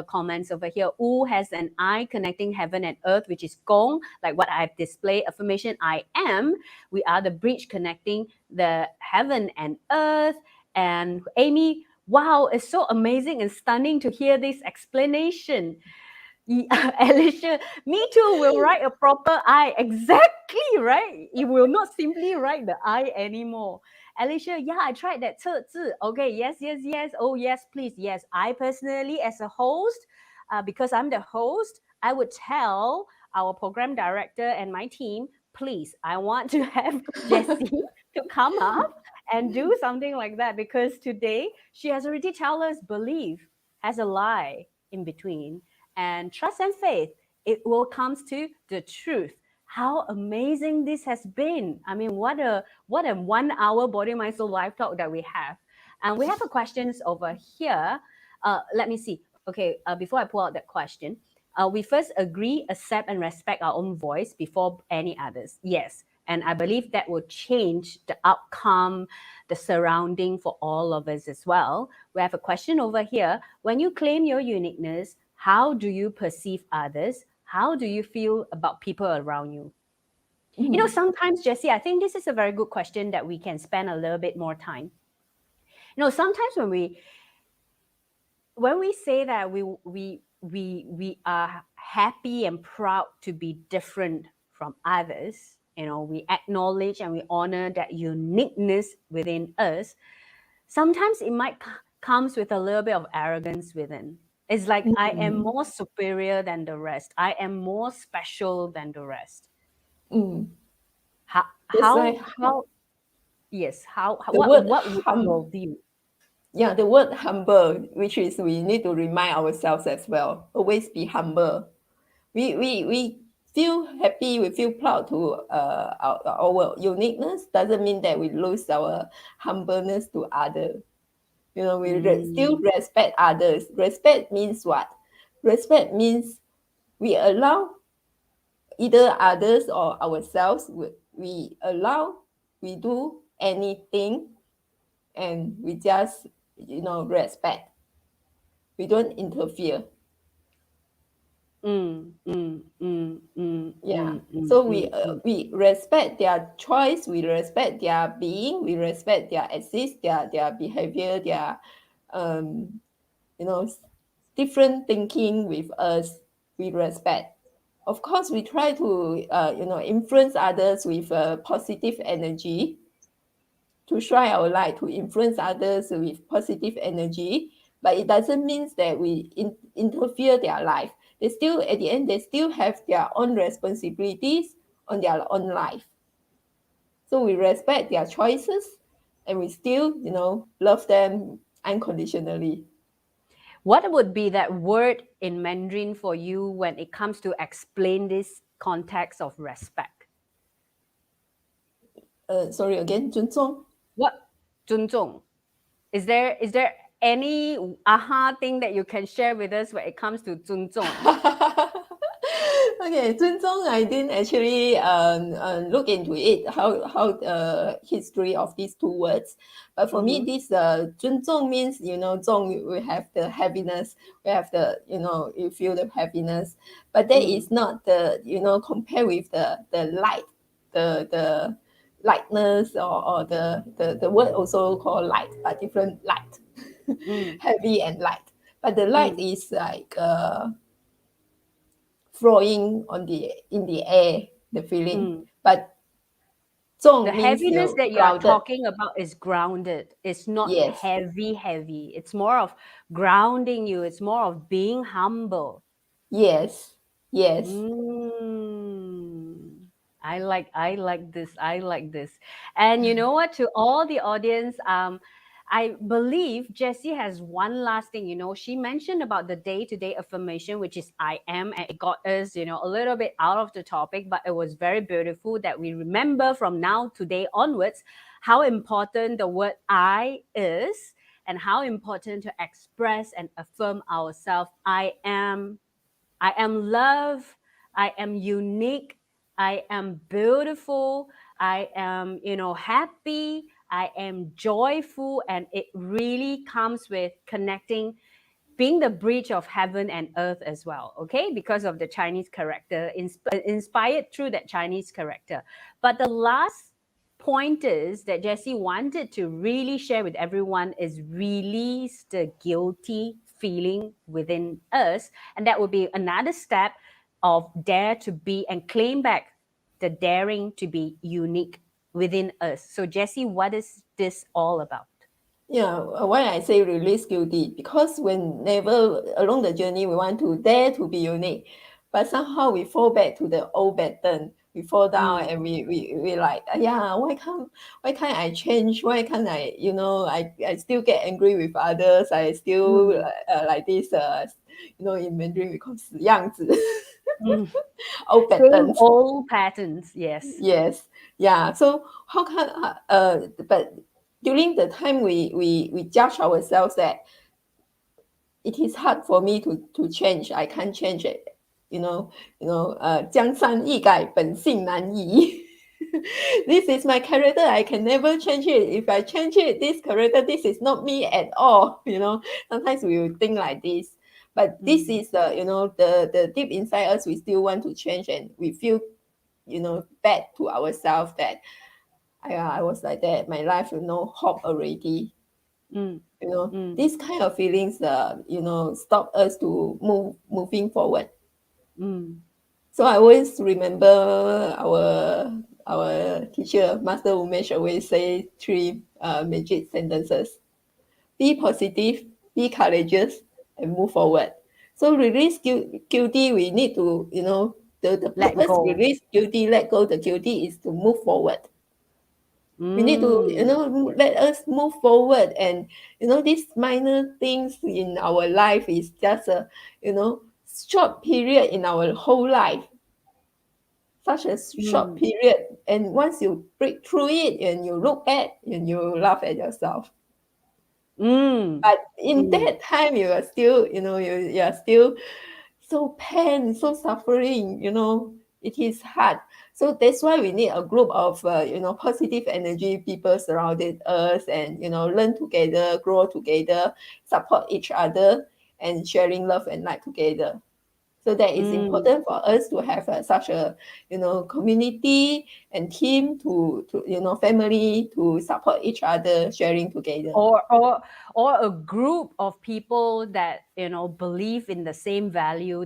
comments over here. U has an I connecting heaven and earth, which is Gong, like what I've displayed. Affirmation, I am. We are the bridge connecting the heaven and earth. And Amy, wow, it's so amazing and stunning to hear this explanation. Alicia, me too will write a proper I. Exactly, right? You will not simply write the I anymore. Alicia, yeah, I tried that 测字. Okay, yes, yes, yes. Oh, yes, please. Yes, I personally, as a host, because I'm the host, I would tell our program director and my team, please, I want to have Jessie to come up and do something like that because today she has already told us belief has a lie in between and trust and faith, it will comes to the truth. How amazing this has been. I mean, what a 1 hour body mind soul live talk that we have. And we have a questions over here. Let me see. Okay, before I pull out that question, we first agree, accept, and respect our own voice before any others. Yes. And I believe that will change the outcome, the surrounding for all of us as well. We have a question over here. When you claim your uniqueness, how do you perceive others? How do you feel about people around you? You know, Mm. sometimes, Jessie, I think this is a very good question that we can spend a little bit more time. You know, sometimes when we say that we are happy and proud to be different from others, you know, we acknowledge and we honor that uniqueness within us. Sometimes it might comes with a little bit of arrogance within. It's like I am Mm. more superior than the rest. I am more special than the rest. Mm. How Just how like how yes, the word what would be hum, your view? yeah, the word humble, which is we need to remind ourselves as well. Always be humble. We feel happy, we feel proud to our uniqueness. Doesn't mean that we lose our humbleness to others. You know, we still Mm, respect others. Respect means what? Respect means we allow either others or ourselves. We allow, we do anything, and we just respect. We don't interfere. Yeah. So we respect their choice, we respect their being, we respect their exist, their behavior, their um you know different thinking with us. We respect. Of course, we try to influence others with positive energy, to shine our light, to influence others with positive energy. But it doesn't mean that we interfere their life. They still, at the end, they still have their own responsibilities on their own life. So we respect their choices, and we still, love them unconditionally. what would be that word in Mandarin for you when it comes to explain this context of respect? Sorry again, 尊重. What 尊重? Is there any aha thing that you can share with us when it comes to 尊重? Okay, 尊重, I didn't actually look into it, how the history of these two words. But for me, Mm-hmm. this 尊重 means, 重 we have the happiness, we have the, you feel the happiness. But that Mm. is not the, compare with the light, the lightness, or the word also called light, but different light, Mm. heavy and light. But the light Mm. is like flowing in the air, the feeling. Mm. But The 重 means heaviness you that you are grounded. talking about is grounded. It's not Yes, heavy, heavy. It's more of grounding you. It's more of being humble. yes, yes. Mm. I like this. I like this. And you know what? To all the audience, I believe Jessie has one last thing. She mentioned about the day-to-day affirmation, which is I am, and it got us, a little bit out of the topic, but it was very beautiful that we remember from now today onwards how important the word I is and how important to express and affirm ourselves. I am love. I am unique. I am beautiful. I am, happy. I am joyful. And it really comes with connecting, being the bridge of heaven and earth as well, okay? Because of the Chinese character, inspired through that Chinese character. But the last pointers that Jessie wanted to really share with everyone is release the guilty feeling within us. And that would be another step of dare to be and claim back the daring to be unique within us. So, Jessie, what is this all about? Yeah, why I say release guilty? Because whenever along the journey we want to dare to be unique, but somehow we fall back to the old pattern. We fall down Mm, and we like, yeah, why can't I change? Why can't I, I still get angry with others. I still mm, like this, in Mandarin we call 死样子, mm. old Same patterns. old patterns, yes. Yes, yeah. So how can but during the time we judge ourselves that it is hard for me to change. I can't change it. 江山易改，本性难移. This is my character. I can never change it. If I change it, this character, this is not me at all. Sometimes we will think like this. But this Mm, is the deep inside us. We still want to change, and we feel bad to ourselves that I was like that. My life, no hope already. mm, mm, These kind of feelings, stop us to moving forward. mm, So I always remember our teacher, Master Umesh, always say three magic sentences: be positive, be courageous, and move forward. So release guilty. We need to, the let purpose go. release guilty, let go the guilty is to move forward. We need to, Mm, let us move forward. And, these minor things in our life is just a, short period in our whole life, such a short mm, period. And once you break through it and you look back and you laugh at yourself. mm, But in mm, that time, you are still, you are still so pain, so suffering, it is hard. So that's why we need a group of, positive energy people surrounded us and, learn together, grow together, support each other, and sharing love and light together. So that is mm. important for us to have such a, community and team to, family to support each other, sharing together. Or a group of people that believe in the same value,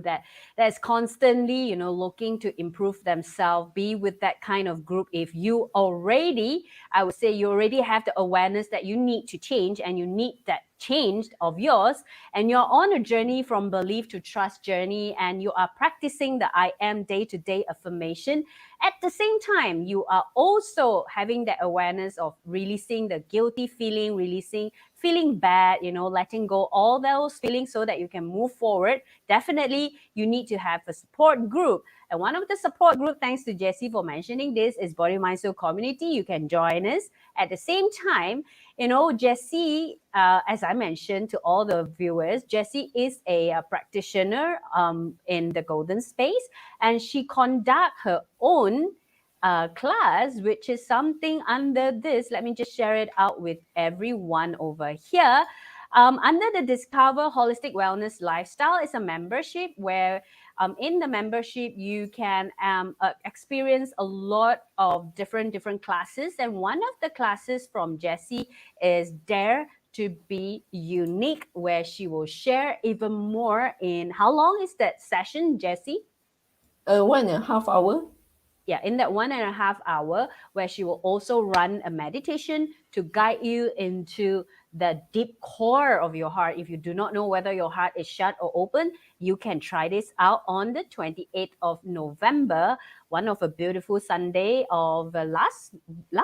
that's constantly looking to improve themselves. Be with that kind of group. If you already, I would say, you already have the awareness that you need to change and you need that change of yours, and you're on a journey from belief to trust journey, and you are practicing the I am day-to-day affirmation. At the same time, you are also having that awareness of releasing the guilty feeling, releasing feeling bad, letting go all those feelings so that you can move forward. Definitely, you need to have a support group. And one of the support group, thanks to Jessie for mentioning this, is Body Mind Soul Community. You can join us. At the same time, Jessie, as I mentioned to all the viewers, Jessie is a practitioner in the Golden Space, and she conduct her own class, which is something under this. Let me just share it out with everyone over here. Under the Discover Holistic Wellness Lifestyle is a membership where in the membership you can experience a lot of different classes, and one of the classes from Jessie is Dare to be Unique, where she will share even more. In how long is that session, Jessie? 1.5 hours. in that 1.5 hour, where she will also run a meditation to guide you into the deep core of your heart. If you do not know whether your heart is shut or open, you can try this out on the 28th of November, one of a beautiful Sunday of last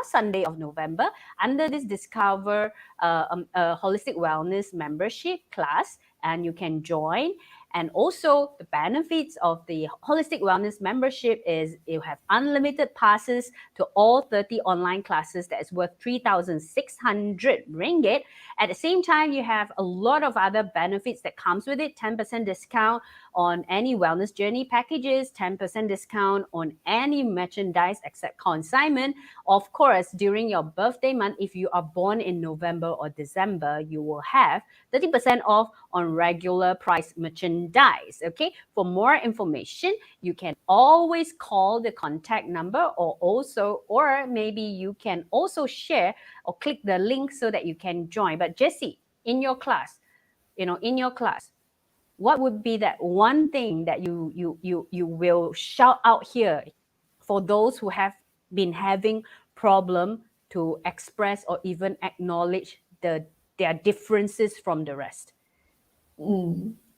Sunday of November, under this Discover Holistic Wellness membership class, and you can join. And also the benefits of the Holistic Wellness membership is you have unlimited passes to all 30 online classes that is worth 3,600 ringgit. At the same time, you have a lot of other benefits that comes with it. 10% discount on any wellness journey packages, 10% discount on any merchandise except consignment. Of course, during your birthday month, if you are born in November or December, you will have 30% off on regular price merchandise. Okay, for more information, you can always call the contact number, or maybe you can also share or click the link so that you can join. But Jessie, in your class, what would be that one thing that you will shout out here for those who have been having problem to express or even acknowledge their differences from the rest?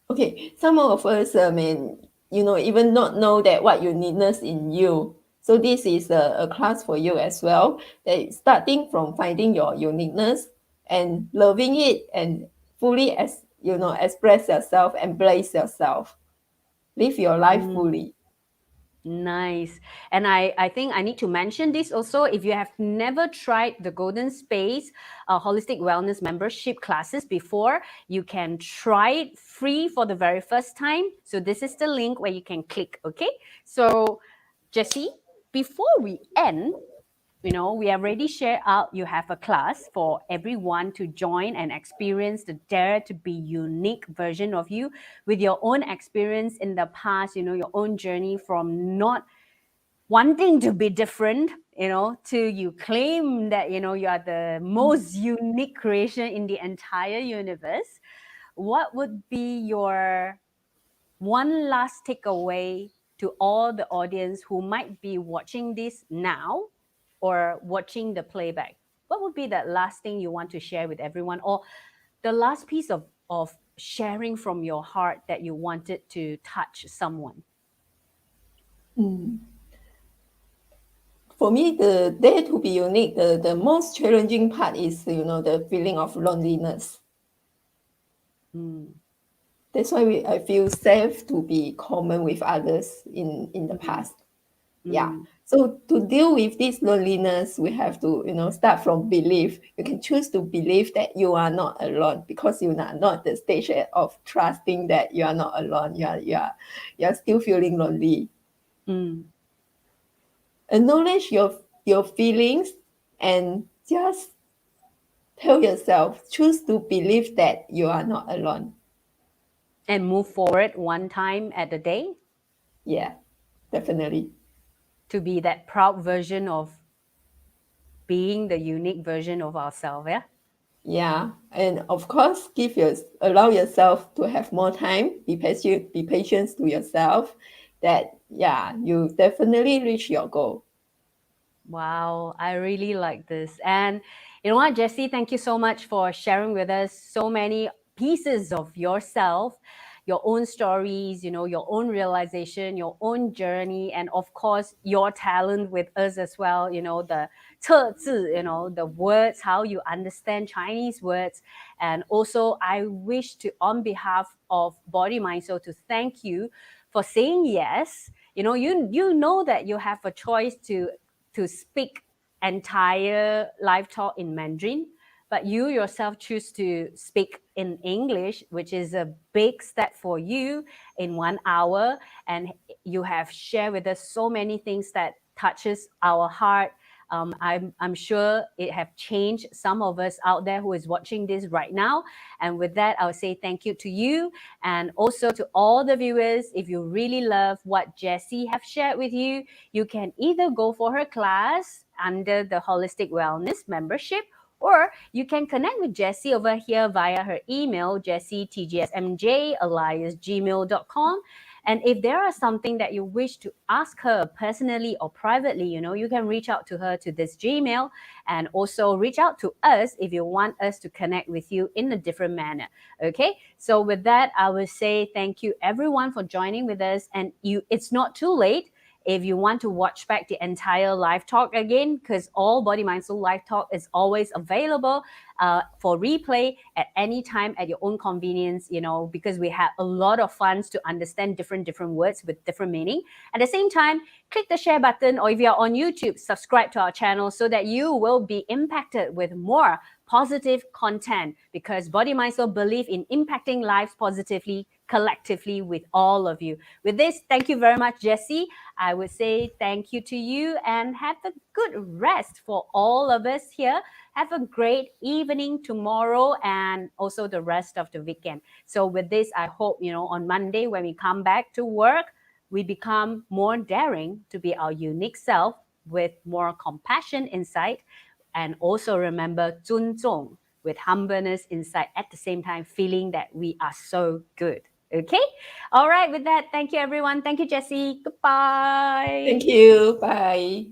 Okay, some of us may, even not know that what uniqueness in you. So this is a class for you as well. That starting from finding your uniqueness and loving it and fully express yourself, embrace yourself, live your life fully. Nice. And I think I need to mention this also. If you have never tried the Golden Space Holistic Wellness membership classes before, you can try it free for the very first time. So this is the link where you can click. Okay. So Jessie, before we end, we already shared out you have a class for everyone to join and experience the dare to be unique version of you with your own experience in the past, your own journey from not wanting to be different, to you claim that, you are the most unique creation in the entire universe. What would be your one last takeaway to all the audience who might be watching this now or watching the playback? What would be that last thing you want to share with everyone, or the last piece of sharing from your heart that you wanted to touch someone? For me, the dare to be unique, the most challenging part is, the feeling of loneliness. That's why I feel safe to be common with others in the past. Yeah. So to deal with this loneliness, we have to, start from belief. You can choose to believe that you are not alone, because you are not at the stage of trusting that you are not alone. You are still feeling lonely. Acknowledge your feelings and just tell yourself, choose to believe that you are not alone. And move forward one time at a day. Yeah, definitely. To be that proud version of being the unique version of ourselves, yeah? Yeah, and of course, allow yourself to have more time. Be patient to yourself. That you definitely reach your goal. Wow, I really like this. And you know what, Jessie, thank you so much for sharing with us so many pieces of yourself, your own stories, your own realization, your own journey, and of course, your talent with us as well, the 测字, the words, how you understand Chinese words. And also, I wish to, on behalf of Body Mind Soul, to thank you for saying yes. You know that you have a choice to speak entire live talk in Mandarin, but you yourself choose to speak in English, which is a big step for you in 1 hour. And you have shared with us so many things that touches our heart. I'm sure it have changed some of us out there who is watching this right now. And with that, I'll say thank you to you, and also to all the viewers. If you really love what Jessie have shared with you, you can either go for her class under the Holistic Wellness membership, or you can connect with Jessie over here via her email, jessietgsmj@gmail.com. And if there are something that you wish to ask her personally or privately, you can reach out to her to this Gmail, and also reach out to us if you want us to connect with you in a different manner. Okay, so with that, I will say thank you everyone for joining with us. And it's not too late if you want to watch back the entire live talk again, because all Body Mind Soul live talk is always available for replay at any time at your own convenience, because we have a lot of fun to understand different words with different meaning. At the same time, click the share button, or if you're on YouTube, subscribe to our channel so that you will be impacted with more positive content, because Body Mind Soul believe in impacting lives positively, collectively with all of you. With this, thank you very much, Jessie. I would say thank you to you, and have a good rest for all of us here. Have a great evening tomorrow and also the rest of the weekend. So with this, I hope, on Monday when we come back to work, we become more daring to be our unique self with more compassion inside. And also remember 尊重 with humbleness inside, at the same time feeling that we are so good. Okay? All right, with that, thank you everyone. Thank you, Jessie. Goodbye. Thank you. Bye.